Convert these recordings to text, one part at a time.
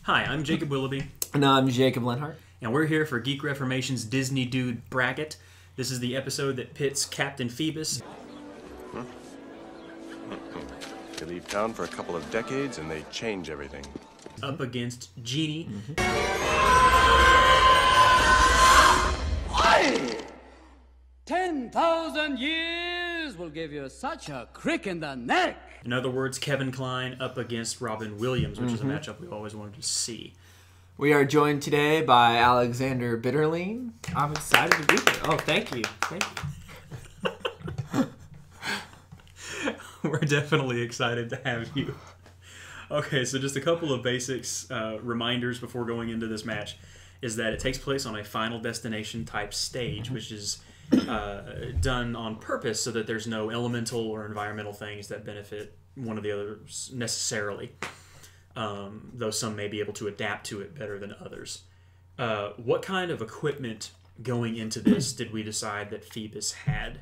Hi, I'm Jacob Willoughby. And I'm Jacob Lenhart. And we're here for Geek Reformation's Disney Dude Bracket. This is the episode that pits Captain Phoebus. They leave town for a couple of decades and they change everything. Up against Genie. 10,000 years will give you such a crick in the neck. In other words, Kevin Kline up against Robin Williams, which is a matchup we always wanted to see. We are joined today by Alexander Bitterling. I'm excited to be here. Oh, thank you. Thank you. We're definitely excited to have you. Okay, so just a couple of basics, reminders before going into this match is that it takes place on a Final Destination type stage, which is done on purpose so that there's no elemental or environmental things that benefit one or the others necessarily, though some may be able to adapt to it better than others. What kind of equipment going into this did we decide that Phoebus had?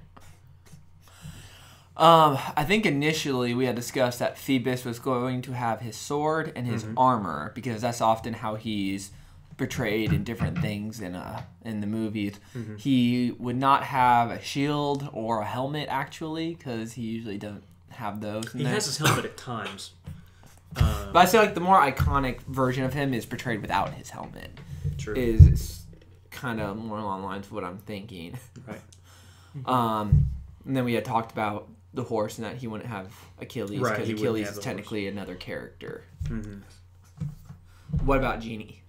I think initially we had discussed that Phoebus was going to have his sword and his armor, because that's often how he's portrayed in different things in the movies. He would not have a shield or a helmet, actually, because he usually doesn't have those. He has his helmet at times. But I feel like the more iconic version of him is portrayed without his helmet. True. Is kind of more along the lines of what I'm thinking. Right. And then we had talked about the horse and that he wouldn't have Achilles, Right, because he wouldn't Achilles have is the technically another character. What about Genie?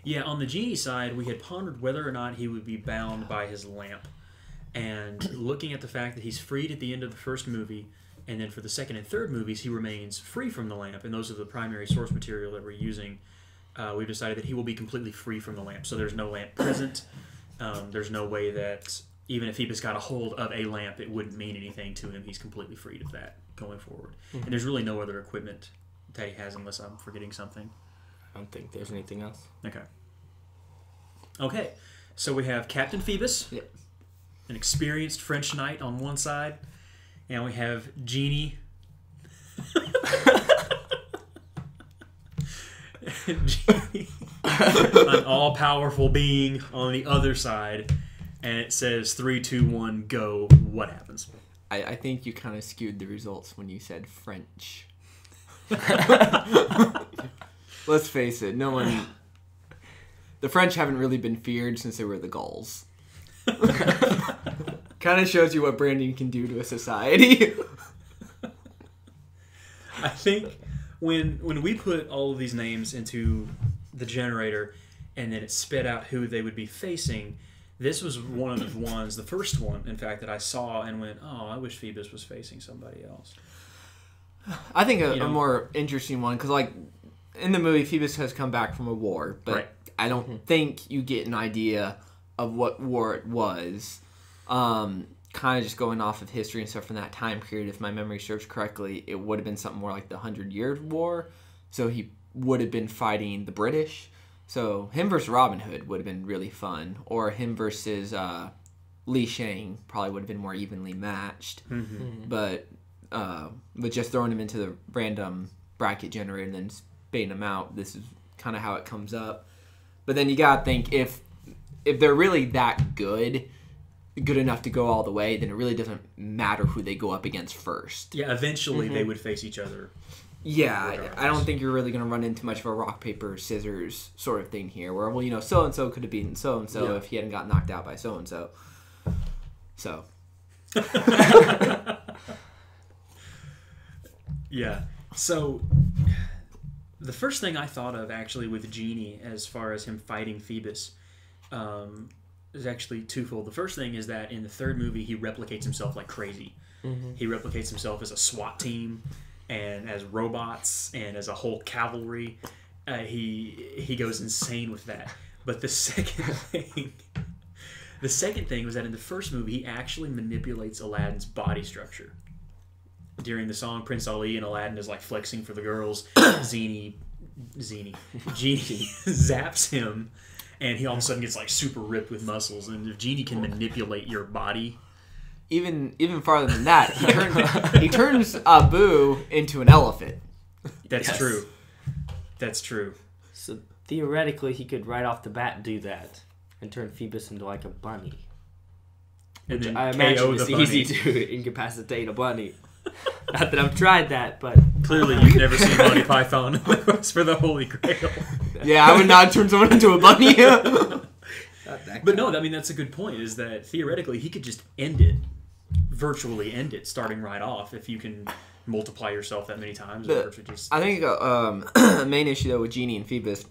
Yeah, on the Genie side, we had pondered whether or not he would be bound by his lamp. And looking at the fact that he's freed at the end of the first movie, and then for the second and third movies, he remains free from the lamp, and those are the primary source material that we're using, we've decided that he will be completely free from the lamp. So there's no lamp present. There's no way that even if Phoebus got a hold of a lamp, it wouldn't mean anything to him. He's completely freed of that going forward. And there's really no other equipment that he has unless I'm forgetting something. I don't think there's anything else. Okay, so we have Captain Phoebus, Yep. an experienced French knight on one side, and we have Genie. Genie, an all-powerful being on the other side, and it says 3, 2, 1, go. What happens? I think you kind of skewed the results when you said French. Let's face it, no one... The French haven't really been feared since they were the Gauls. Kind of shows you what branding can do to a society. I think when we put all of these names into the generator and then it spit out who they would be facing, this was one of the ones, the first one, in fact, that I saw and went, oh, I wish Phoebus was facing somebody else. I think a more interesting one, because like in the movie, Phoebus has come back from a war, but Right. I don't think you get an idea of what war it was. Kind of just going off of history and stuff from that time period, if my memory serves correctly, it would have been something more like the 100-Year War. So he would have been fighting the British. So him versus Robin Hood would have been really fun. Or him versus Li Shang probably would have been more evenly matched. But just throwing him into the random bracket generator and then spitting him out, this is kind of how it comes up. But then you gotta think, if they're really that good enough to go all the way, then it really doesn't matter who they go up against first. Yeah, eventually they would face each other. Yeah, I don't think you're really going to run into much of a rock, paper, scissors sort of thing here, where, well, so-and-so could have beaten so-and-so if he hadn't got knocked out by so-and-so. So. Yeah. So the first thing I thought of actually with Genie as far as him fighting Phoebus is actually twofold. The first thing is that in the third movie he replicates himself like crazy. He replicates himself as a SWAT team and as robots and as a whole cavalry. He goes insane with that. But the second thing was that in the first movie he actually manipulates Aladdin's body structure. During the song Prince Ali and Aladdin is like flexing for the girls, Genie zaps him, and he all of a sudden gets like super ripped with muscles. And if Genie can manipulate your body, even farther than that, he turns Abu into an elephant. that's true. That's true. So theoretically, he could right off the bat do that and turn Phoebus into like a bunny. And then I KO imagine the it's bunny. easy to incapacitate a bunny. Not that I've tried that, but Clearly, you've never seen Monty Python for the Holy Grail. Yeah, I would not turn someone into a bunny. But no, I mean, that's a good point, is that theoretically he could just end it, virtually end it, starting right off, if you can multiply yourself that many times. Or just... I think the main issue, though, with Genie and Phoebus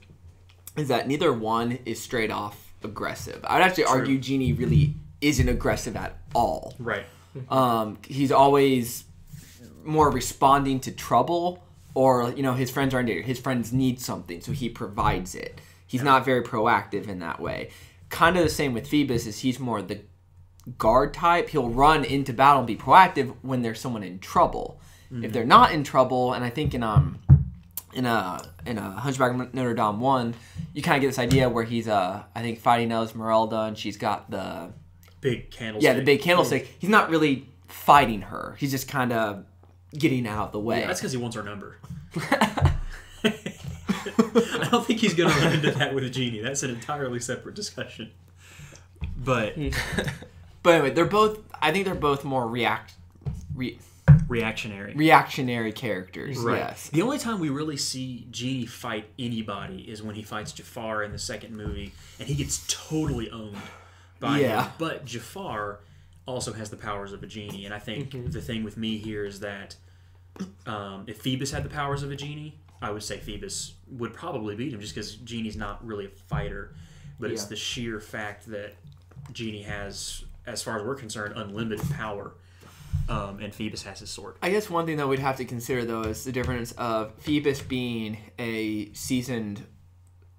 is that neither one is straight off aggressive. I'd actually argue Genie really isn't aggressive at all. Right. He's always more responding to trouble, or, you know, his friends aren't there. His friends need something, so he provides it. He's not very proactive in that way. Kind of the same with Phoebus, is he's more the guard type. He'll run into battle and be proactive when there's someone in trouble. If they're not in trouble, and I think in a Hunchback of Notre Dame 1, you kind of get this idea where he's I think fighting Esmeralda, and she's got the big candlestick. Yeah, the big candlestick. He's not really fighting her. He's just kind of getting out of the way. Yeah, that's because he wants her number. I don't think he's going to run into that with a Genie. That's an entirely separate discussion. But anyway, I think they're both more reactionary characters. Right. Yes. The only time we really see Genie fight anybody is when he fights Jafar in the second movie, and he gets totally owned by him. But Jafar also has the powers of a Genie, and I think the thing with me here is that if Phoebus had the powers of a Genie, I would say Phoebus would probably beat him, just because Genie's not really a fighter. But it's the sheer fact that Genie has, as far as we're concerned, unlimited power. And Phoebus has his sword. I guess one thing that we'd have to consider, though, is the difference of Phoebus being a seasoned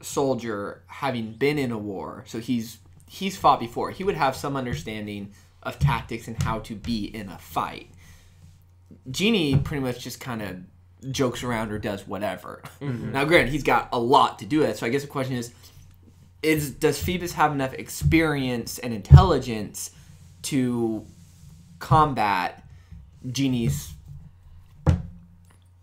soldier, having been in a war. So he's fought before. He would have some understanding of tactics and how to be in a fight. Genie pretty much just kind of jokes around or does whatever. Now, granted, he's got a lot to do with it. So I guess the question is does Phoebus have enough experience and intelligence to combat Genie's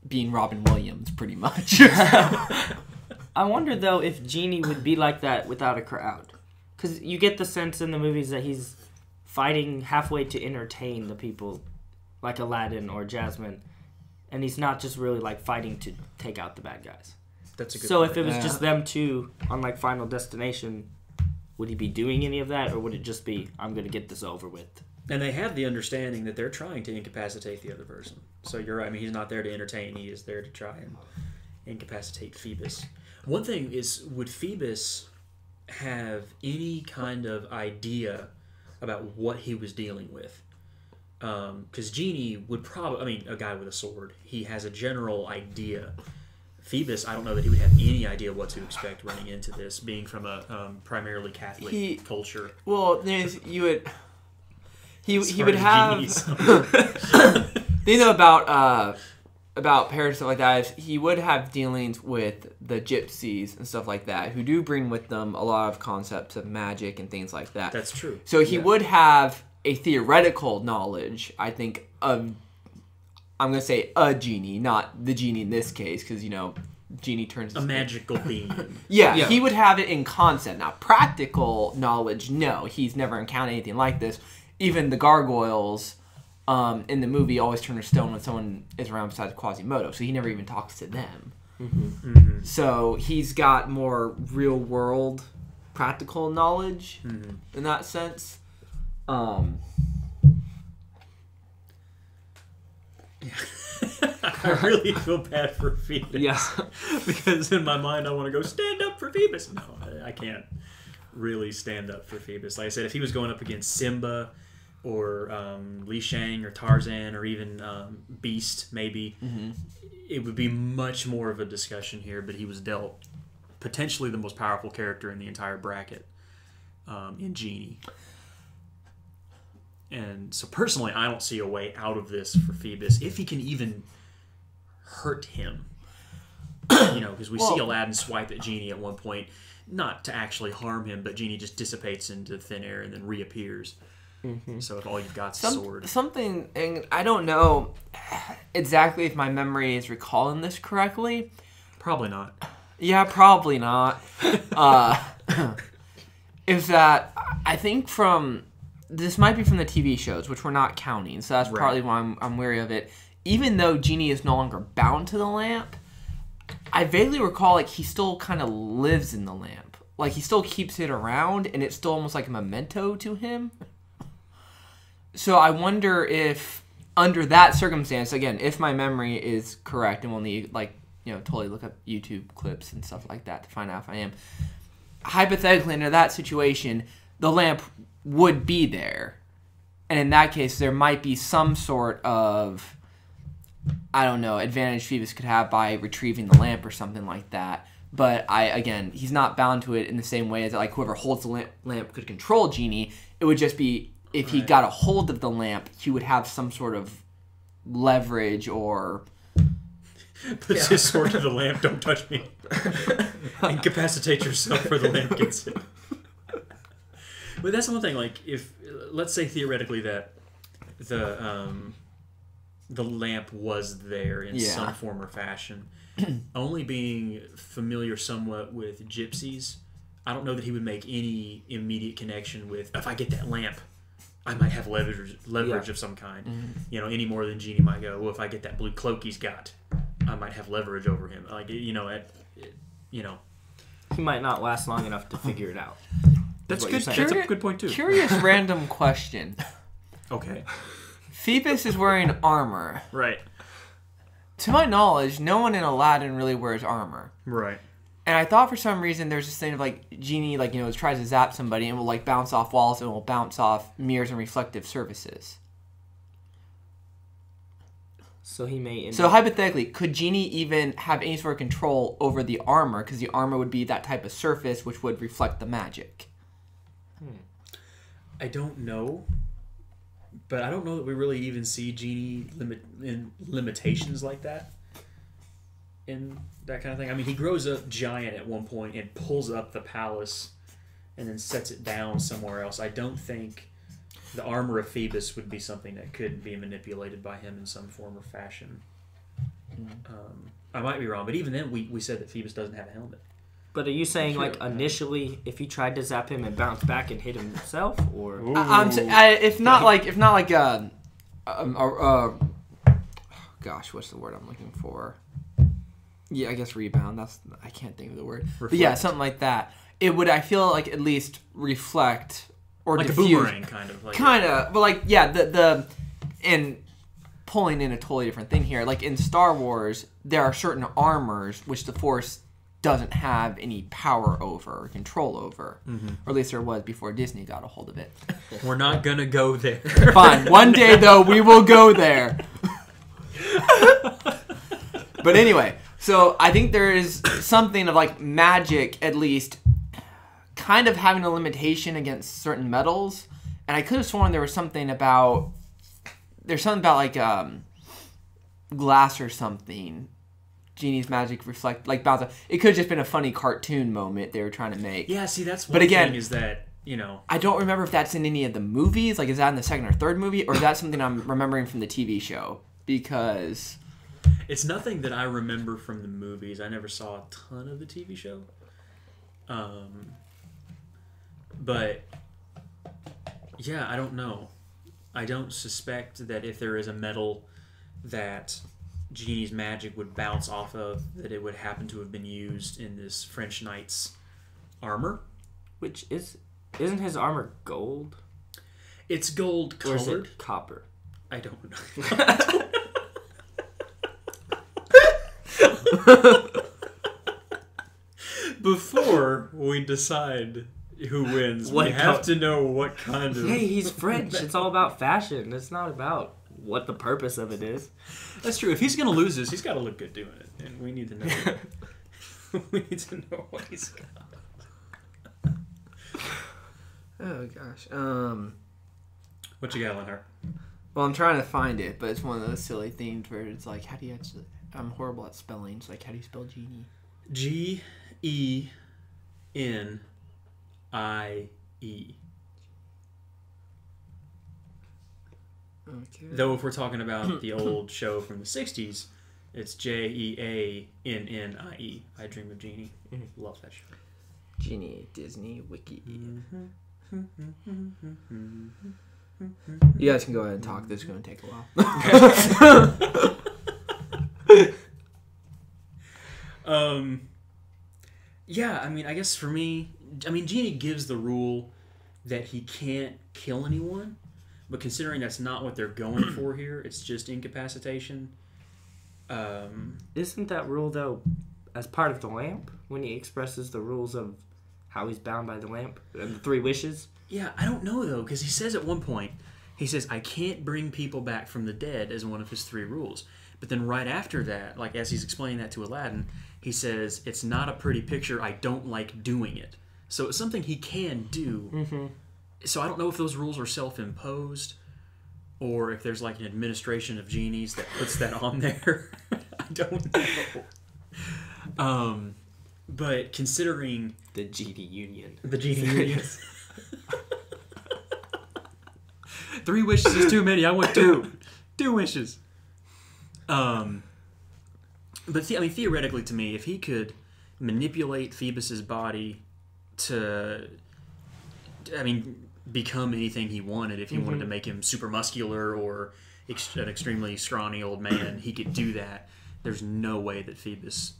being Robin Williams, pretty much? I wonder, though, if Genie would be like that without a crowd. Because you get the sense in the movies that he's fighting halfway to entertain the people, like Aladdin or Jasmine. And he's not just really, like, fighting to take out the bad guys. That's a good So point. if it was just them two on, like, Final Destination, would he be doing any of that? Or would it just be, I'm going to get this over with? And they have the understanding that they're trying to incapacitate the other person. So you're right. I mean, he's not there to entertain. He is there to try and incapacitate Phoebus. One thing is, would Phoebus have any kind of idea about what he was dealing with? Because Genie would probably, I mean, a guy with a sword, he has a general idea. Phoebus, I don't know that he would have any idea what to expect running into this, being from a primarily Catholic culture. Well, he would have you know about parents, stuff like that. He would have dealings with the gypsies and stuff like that, who do bring with them a lot of concepts of magic and things like that. That's true. So he would have a theoretical knowledge, I think, of, I'm going to say a Genie, not the Genie in this case, because, you know, Genie turns... A magical being. Yeah, he would have it in concept. Now, practical knowledge, no. He's never encountered anything like this. Even the gargoyles in the movie always turn to stone when someone is around besides Quasimodo, so he never even talks to them. So he's got more real-world practical knowledge in that sense. I really feel bad for Phoebus. Yeah. Because in my mind I want to go, stand up for Phoebus. No, I can't really stand up for Phoebus. Like I said, if he was going up against Simba or Li Shang or Tarzan or even Beast, maybe, it would be much more of a discussion here, but he was dealt potentially the most powerful character in the entire bracket in Genie. And so personally, I don't see a way out of this for Phoebus, if he can even hurt him. You know, because we see Aladdin swipe at Genie at one point, not to actually harm him, but Genie just dissipates into thin air and then reappears. So if all you've got is a sword. Something, and I don't know exactly if my memory is recalling this correctly. Probably not. Yeah, probably not. Is that I think this might be from the TV shows, which we're not counting, so that's probably why I'm wary of it. Even though Genie is no longer bound to the lamp, I vaguely recall like he still kind of lives in the lamp. Like he still keeps it around, and it's still almost like a memento to him. So I wonder if, under that circumstance, again, if my memory is correct, and we'll need totally look up YouTube clips and stuff like that to find out if I am. Hypothetically, under that situation, the lamp would be there. And in that case, there might be some sort of, I don't know, advantage Phoebus could have by retrieving the lamp or something like that. But he's not bound to it in the same way as like whoever holds the lamp could control Genie. It would just be, if he got a hold of the lamp, he would have some sort of leverage or... Puts his sword to the lamp, don't touch me. Incapacitate yourself where the lamp gets it. But that's the one thing, like, if, let's say theoretically that the lamp was there in some form or fashion, only being familiar somewhat with gypsies, I don't know that he would make any immediate connection with, if I get that lamp, I might have leverage of some kind. Mm-hmm. Any more than Genie might go, well, if I get that blue cloak he's got, I might have leverage over him. Like, he might not last long enough to figure it out. That's good. That's a good point too. Curious random question. Okay. Phoebus is wearing armor. Right. To my knowledge, no one in Aladdin really wears armor. Right. And I thought for some reason there's this thing of like Genie, tries to zap somebody and will like bounce off walls and will bounce off mirrors and reflective surfaces. So he may. So hypothetically, could Genie even have any sort of control over the armor? Because the armor would be that type of surface which would reflect the magic. I don't know, but I don't know that we really even see Genie limitations like that in that kind of thing. I mean, he grows up giant at one point and pulls up the palace and then sets it down somewhere else. I don't think the armor of Phoebus would be something that could be manipulated by him in some form or fashion. I might be wrong, but even then we said that Phoebus doesn't have a helmet. But are you saying initially, if he tried to zap him and bounce back and hit himself, or if not like gosh, what's the word I'm looking for? Yeah, I guess rebound. I can't think of the word. Reflect. But yeah, something like that. It would, I feel like, at least reflect or like diffuse. A boomerang, kind of. But and pulling in a totally different thing here. Like in Star Wars, there are certain armors which the Force doesn't have any power over or control over. Mm-hmm. Or at least there was before Disney got a hold of it. We're not going to go there. Fine. One day, though, we will go there. But anyway, so I think there is something of like magic, at least, kind of having a limitation against certain metals. And I could have sworn there was something about... There's something about like glass or something. Genie's magic reflect bounce off. It could have just been a funny cartoon moment they were trying to make. Yeah, see, that's one thing is that, I don't remember if that's in any of the movies. Like, is that in the second or third movie? Or is that something I'm remembering from the TV show? Because... It's nothing that I remember from the movies. I never saw a ton of the TV show. But, yeah, I don't know. I don't suspect that if there is a metal that Genie's magic would bounce off of, that it would happen to have been used in this French knight's armor. Which isn't his armor gold? It's gold colored. Or is it copper? I don't know. Before we decide who wins, we have to know what kind of... Hey, he's French. It's all about fashion. It's not about what the purpose of it is. That's true. If he's going to lose this, he's got to look good doing it. And we need to know. We need to know what he's got. Oh, gosh. What you got, Leonard? Well, I'm trying to find it, but it's one of those silly themes where it's like, how do you actually... I'm horrible at spelling. It's like, how do you spell Genie? G-E-N-I-E. Okay. Though if we're talking about the old show from the 60s, It's Jeannie. I Dream of Genie. Love that show. Genie, Disney, Wiki. You guys can go ahead and talk. This is going to take a while. Yeah, I mean, I guess for me, Genie gives the rule that he can't kill anyone, but considering that's not what they're going for here, it's just incapacitation. Isn't that rule, though, as part of the lamp? When he expresses the rules of how he's bound by the lamp and the 3 wishes? Yeah, I don't know, though, because he says at one point, he says, I can't bring people back from the dead as one of his 3 rules. But then right after that, like as he's explaining that to Aladdin, he says, it's not a pretty picture, I don't like doing it. So it's something he can do. Mm-hmm. So I don't know if those rules are self-imposed or if there's like an administration of genies that puts that on there. I don't know. But considering... The Genie Union. The Genie Union. 3 wishes is too many. I want 2. 2 wishes. But theoretically, to me, if he could manipulate Phoebus's body to, become anything he wanted, if he wanted to make him super muscular or an extremely scrawny old man, he could do that. There's no way that Phoebus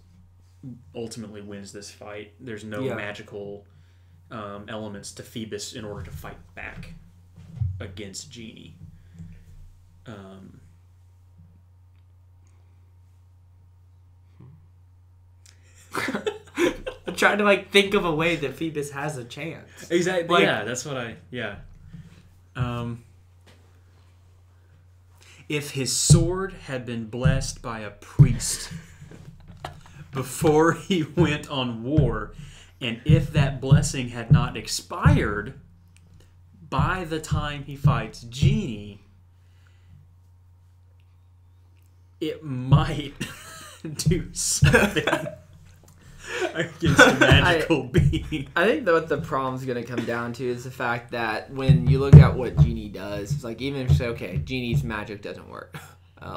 ultimately wins this fight. There's no magical elements to Phoebus in order to fight back against Genie. I'm trying to think of a way that Phoebus has a chance. Exactly. That's what I. If his sword had been blessed by a priest before he went on war, and if that blessing had not expired by the time he fights Genie, it might do something against a magical being. I think that what the problem's going to come down to is the fact that when you look at what Genie does, it's like even if you say, okay, Genie's magic doesn't work,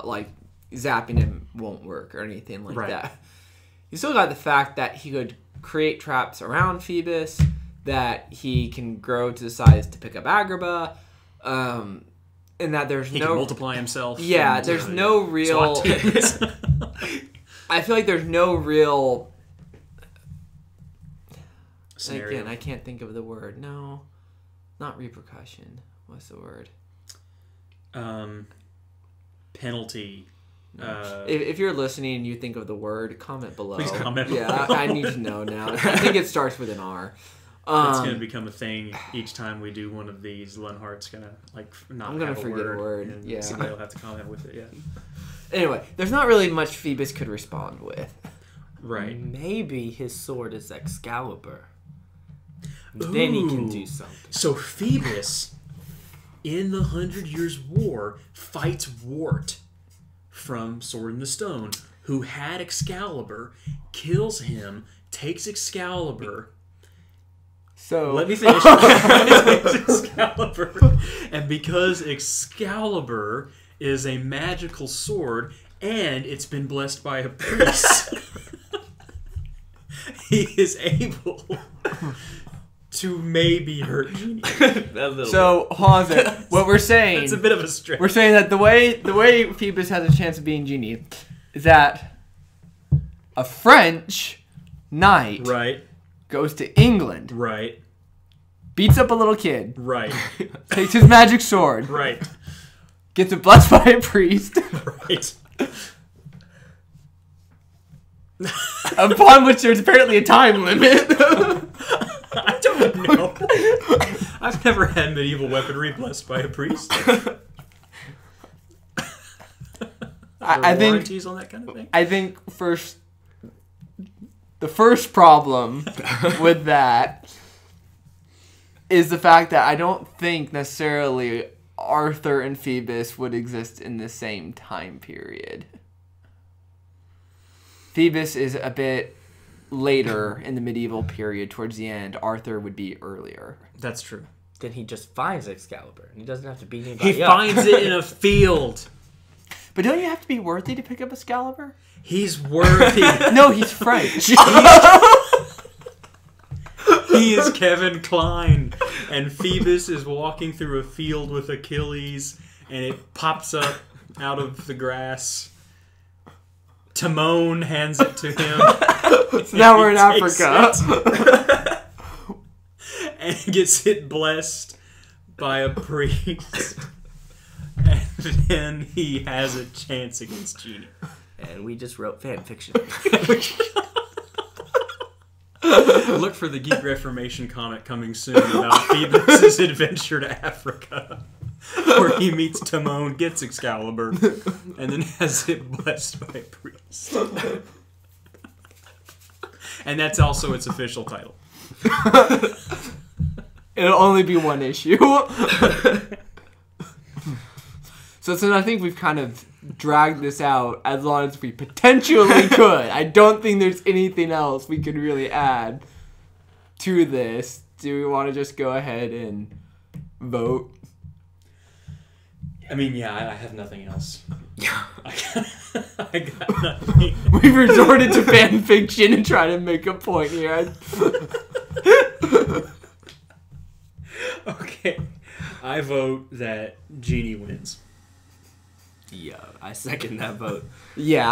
like zapping him won't work or anything like that. You still got the fact that he could create traps around Phoebus, that he can grow to the size to pick up Agrabah, and that there's he can multiply himself. Yeah, and, there's no real... I feel like there's no real... Scenario. Again, I can't think of the word. No, not repercussion. What's the word? Penalty. If you're listening and you think of the word, comment below. Please comment below. Yeah, I need to know now. I think it starts with an R. That's going to become a thing each time we do one of these. Lenhart's going to not I'm gonna have forget a a word. And yeah. somebody will have to comment with it. Yeah. Anyway, there's not really much Phoebus could respond with. Right. Maybe his sword is Excalibur. Then he can do something. So Phoebus, in the 100 Years' War, fights Wart from Sword in the Stone, who had Excalibur, kills him, takes Excalibur. So let me finish. Takes Excalibur, and because Excalibur is a magical sword and it's been blessed by a priest, he is able to maybe hurt Genie. So, hold on a second. What we're saying... It's a bit of a stretch. We're saying that the way Phoebus has a chance of being Genie is that a French knight goes to England, beats up a little kid, takes his magic sword, gets it blessed by a priest, upon which there's apparently a time limit. I don't know. I've never had medieval weaponry blessed by a priest. I think warranties on that kind of thing. I think the first problem with that is the fact that I don't think necessarily Arthur and Phoebus would exist in the same time period. Phoebus is a bit later in the medieval period. Towards the end, Arthur would be earlier. That's true. Then he just finds Excalibur, and he doesn't have to beat anybody He finds it in a field. But don't you have to be worthy to pick up Excalibur? He's worthy. No, he's French. He is Kevin Kline, and Phoebus is walking through a field with Achilles, and it pops up out of the grass. Timon hands it to him. So now we're in Africa. And he gets it blessed by a priest. And then he has a chance against Genie. And we just wrote fan fiction. Look for the Geek Reformation comic coming soon about Phoebus' adventure to Africa, where he meets Timon, gets Excalibur, and then has it blessed by a priest. And that's also its official title. It'll only be one issue. So I think we've kind of dragged this out as long as we potentially could. I don't think there's anything else we could really add to this. Do we want to just go ahead and vote? I mean, yeah, I have nothing else. I got nothing. We've resorted to fan fiction and try to make a point here. Okay, I vote that Genie wins. Yeah, I second that vote. Yeah,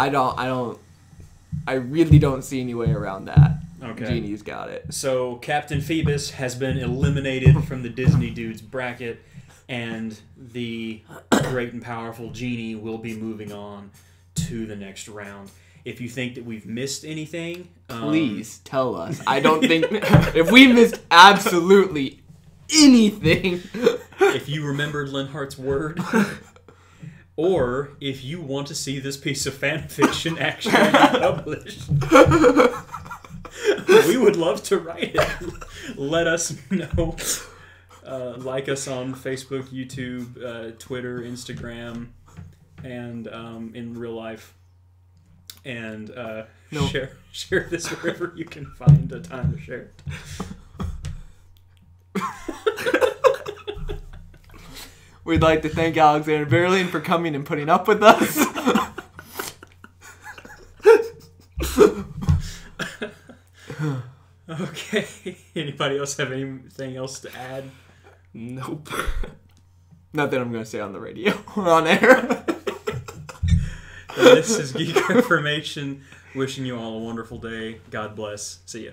I really don't see any way around that. Okay. Genie's got it. So Captain Phoebus has been eliminated from the Disney Dudes bracket, and the great and powerful Genie will be moving on to the next round. If you think that we've missed anything, please tell us. I don't think if we missed absolutely anything. If you remembered Linhart's word, or if you want to see this piece of fan fiction actually published, we would love to write it. Let us know. Like us on Facebook, YouTube, Twitter, Instagram, and in real life. And share this wherever you can find a time to share it. We'd like to thank Alexander Bitterling for coming and putting up with us. Okay. Anybody else have anything else to add? Nope. Nothing I'm going to say on the radio or on air. This is Geek Reformation. Wishing you all a wonderful day. God bless. See ya.